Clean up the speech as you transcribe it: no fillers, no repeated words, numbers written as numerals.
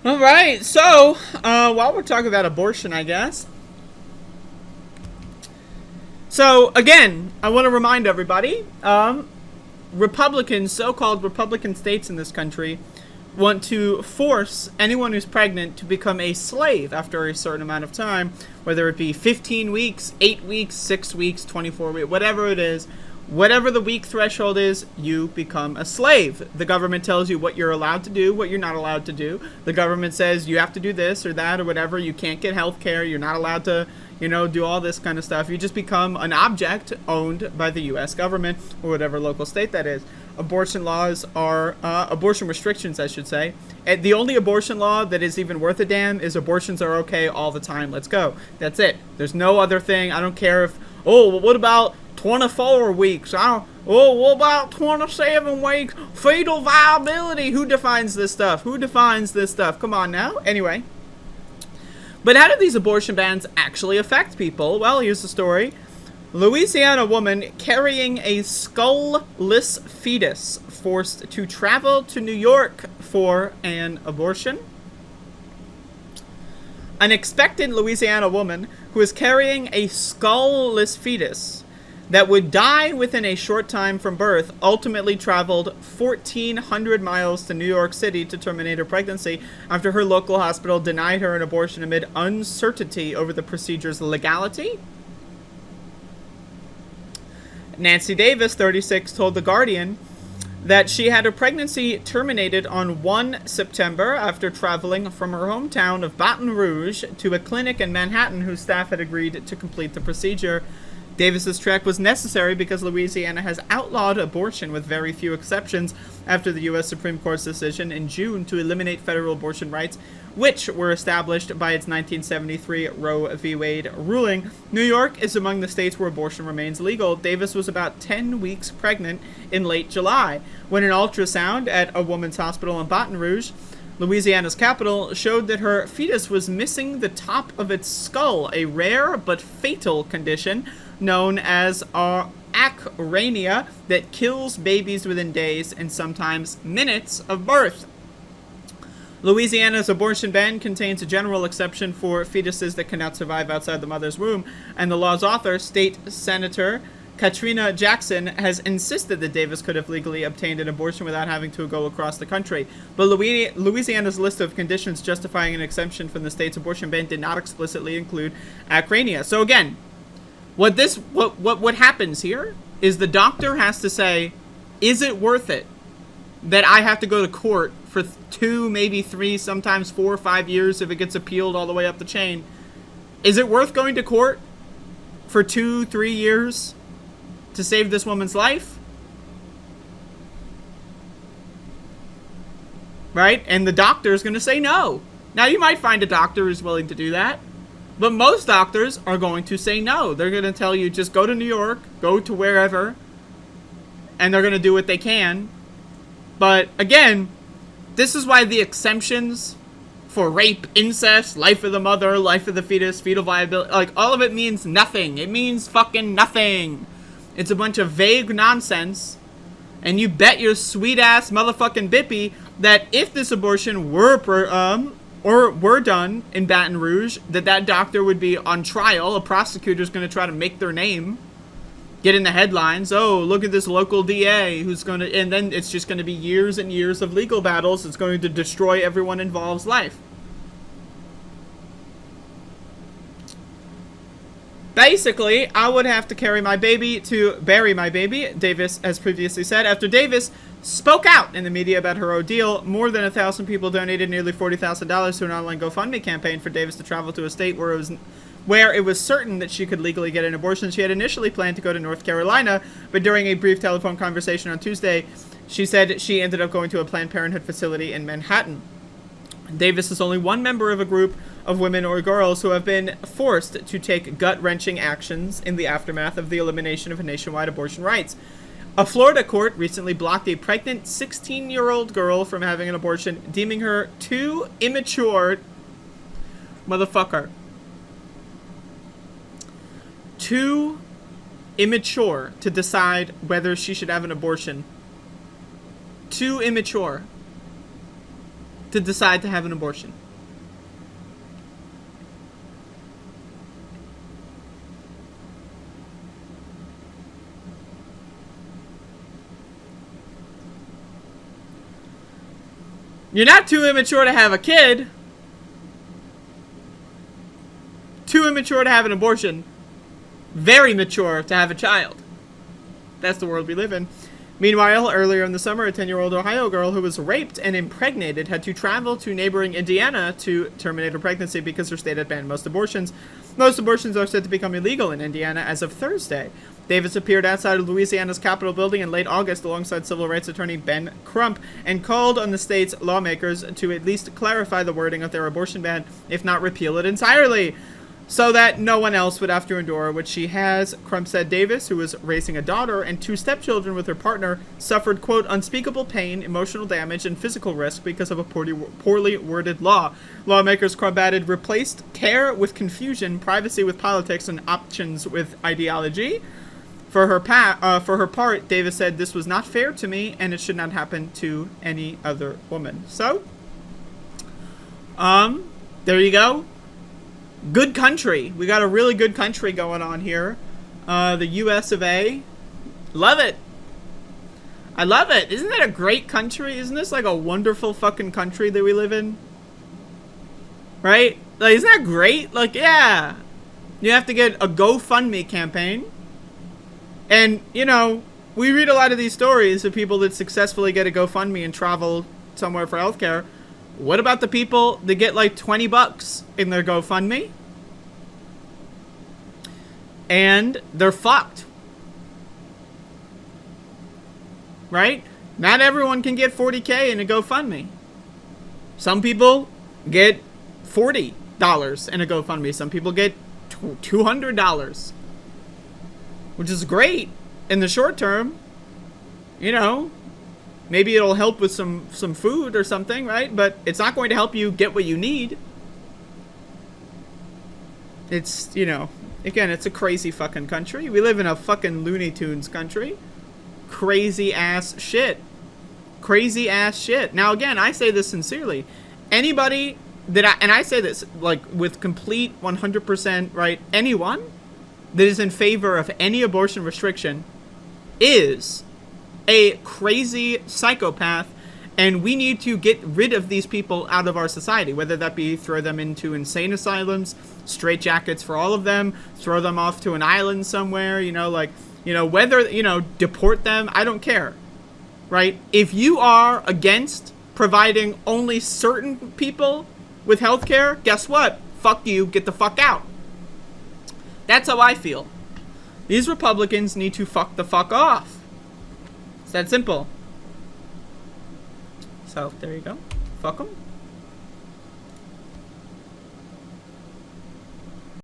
All right, so while we're talking about abortion, I guess. So again, I want to remind everybody, Republicans, so-called Republican states in this country, want to force anyone who's pregnant to become a slave after a certain amount of time, whether it be 15 weeks, 8 weeks, 6 weeks, 24 weeks, whatever it is. Whatever the week threshold is, you become a slave. The government tells you what you're allowed to do, what you're not allowed to do. The government says you have to do this or that or whatever. You can't get health care. You're not allowed to, do all this kind of stuff. You just become an object owned by the U.S. government or whatever local state that is. Abortion laws are, abortion restrictions, I should say. And the only abortion law that is even worth a damn is abortions are okay all the time. Let's go. That's it. There's no other thing. I don't care if, what about 24 weeks? What about 27 weeks? Fetal viability. Who defines this stuff? Come on now. Anyway. But how do these abortion bans actually affect people? Well, here's the story. Louisiana woman carrying a skull-less fetus forced to travel to New York for an abortion. An expectant Louisiana woman who is carrying a skull-less fetus that would die within a short time from birth ultimately traveled 1,400 miles to New York City to terminate her pregnancy after her local hospital denied her an abortion amid uncertainty over the procedure's legality. Nancy Davis, 36, told The Guardian that she had her pregnancy terminated on 1 September after traveling from her hometown of Baton Rouge to a clinic in Manhattan whose staff had agreed to complete the procedure. Davis's trek was necessary because Louisiana has outlawed abortion with very few exceptions after the U.S. Supreme Court's decision in June to eliminate federal abortion rights, which were established by its 1973 Roe v. Wade ruling. New York is among the states where abortion remains legal. Davis was about 10 weeks pregnant in late July when an ultrasound at a woman's hospital in Baton Rouge, Louisiana's capital, showed that her fetus was missing the top of its skull, a rare but fatal condition known as acrania that kills babies within days and sometimes minutes of birth. Louisiana's abortion ban contains a general exception for fetuses that cannot survive outside the mother's womb, and the law's author, State Senator Katrina Jackson, has insisted that Davis could have legally obtained an abortion without having to go across the country. But Louisiana's list of conditions justifying an exemption from the state's abortion ban did not explicitly include acrania. So again, what happens here is the doctor has to say, is it worth it that I have to go to court for 2, maybe 3, sometimes 4 or 5 years if it gets appealed all the way up the chain? Is it worth going to court for 2, 3 years to save this woman's life? Right? And the doctor is going to say no. Now, you might find a doctor who's willing to do that. But most doctors are going to say no. They're going to tell you, just go to New York, go to wherever, and they're going to do what they can. But again, this is why the exemptions for rape, incest, life of the mother, life of the fetus, fetal viability, like all of it means nothing. It means fucking nothing. It's a bunch of vague nonsense. And you bet your sweet ass motherfucking bippy that if this abortion were done in Baton Rouge, that doctor would be on trial. A prosecutor's going to try to make their name, get in the headlines. Oh, look at this local DA who's going to, and then it's just going to be years and years of legal battles. It's going to destroy everyone involved's life. Basically, I would have to carry my baby to bury my baby, Davis has previously said. After Davis spoke out in the media about her ordeal, more than 1,000 people donated nearly $40,000 to an online GoFundMe campaign for Davis to travel to a state where it was certain that she could legally get an abortion. She had initially planned to go to North Carolina, but during a brief telephone conversation on Tuesday, she said she ended up going to a Planned Parenthood facility in Manhattan. Davis is only one member of a group of women or girls who have been forced to take gut-wrenching actions in the aftermath of the elimination of nationwide abortion rights. A Florida court recently blocked a pregnant 16-year-old girl from having an abortion, deeming her too immature, too immature to decide whether she should have an abortion. Too immature. to decide to have an abortion. You're not too immature to have a kid. Too immature to have an abortion. Very mature to have a child. That's the world we live in. Meanwhile, earlier in the summer, a 10-year-old Ohio girl who was raped and impregnated had to travel to neighboring Indiana to terminate her pregnancy because her state had banned most abortions. Most abortions are said to become illegal in Indiana as of Thursday. Davis appeared outside of Louisiana's Capitol building in late August alongside civil rights attorney Ben Crump and called on the state's lawmakers to at least clarify the wording of their abortion ban, if not repeal it entirely, so that no one else would have to endure what she has. Crump said Davis, who was raising a daughter and 2 stepchildren with her partner, suffered, quote, unspeakable pain, emotional damage, and physical risk because of a poorly worded law. Lawmakers, Crump added, replaced care with confusion, privacy with politics, and options with ideology. For her part, Davis said, this was not fair to me, and it should not happen to any other woman. So, there you go. Good country. We got a really good country going on here. The US of A. Love it. I love it. Isn't that a great country? Isn't this like a wonderful fucking country that we live in? Right? Like, isn't that great? Like, yeah. You have to get a GoFundMe campaign. And, you know, we read a lot of these stories of people that successfully get a GoFundMe and travel somewhere for healthcare. What about the people that get like $20 in their GoFundMe? And they're fucked. Right? Not everyone can get $40K in a GoFundMe. Some people get $40 in a GoFundMe. Some people get $200. Which is great in the short term. You know, maybe it'll help with some food or something, right? But it's not going to help you get what you need. It's, you know, again, it's a crazy fucking country. We live in a fucking Looney Tunes country. Crazy ass shit. Crazy ass shit. Now, again, I say this sincerely. Anybody that and I say this like with complete 100%, right? Anyone that is in favor of any abortion restriction is a crazy psychopath, and we need to get rid of these people out of our society, whether that be throw them into insane asylums, straitjackets for all of them, throw them off to an island somewhere, you know, like, you know, whether, you know, deport them, I don't care, right? If you are against providing only certain people with healthcare, guess what? Fuck you, get the fuck out. That's how I feel. These Republicans need to fuck the fuck off. It's that simple. So, there you go. Fuck them.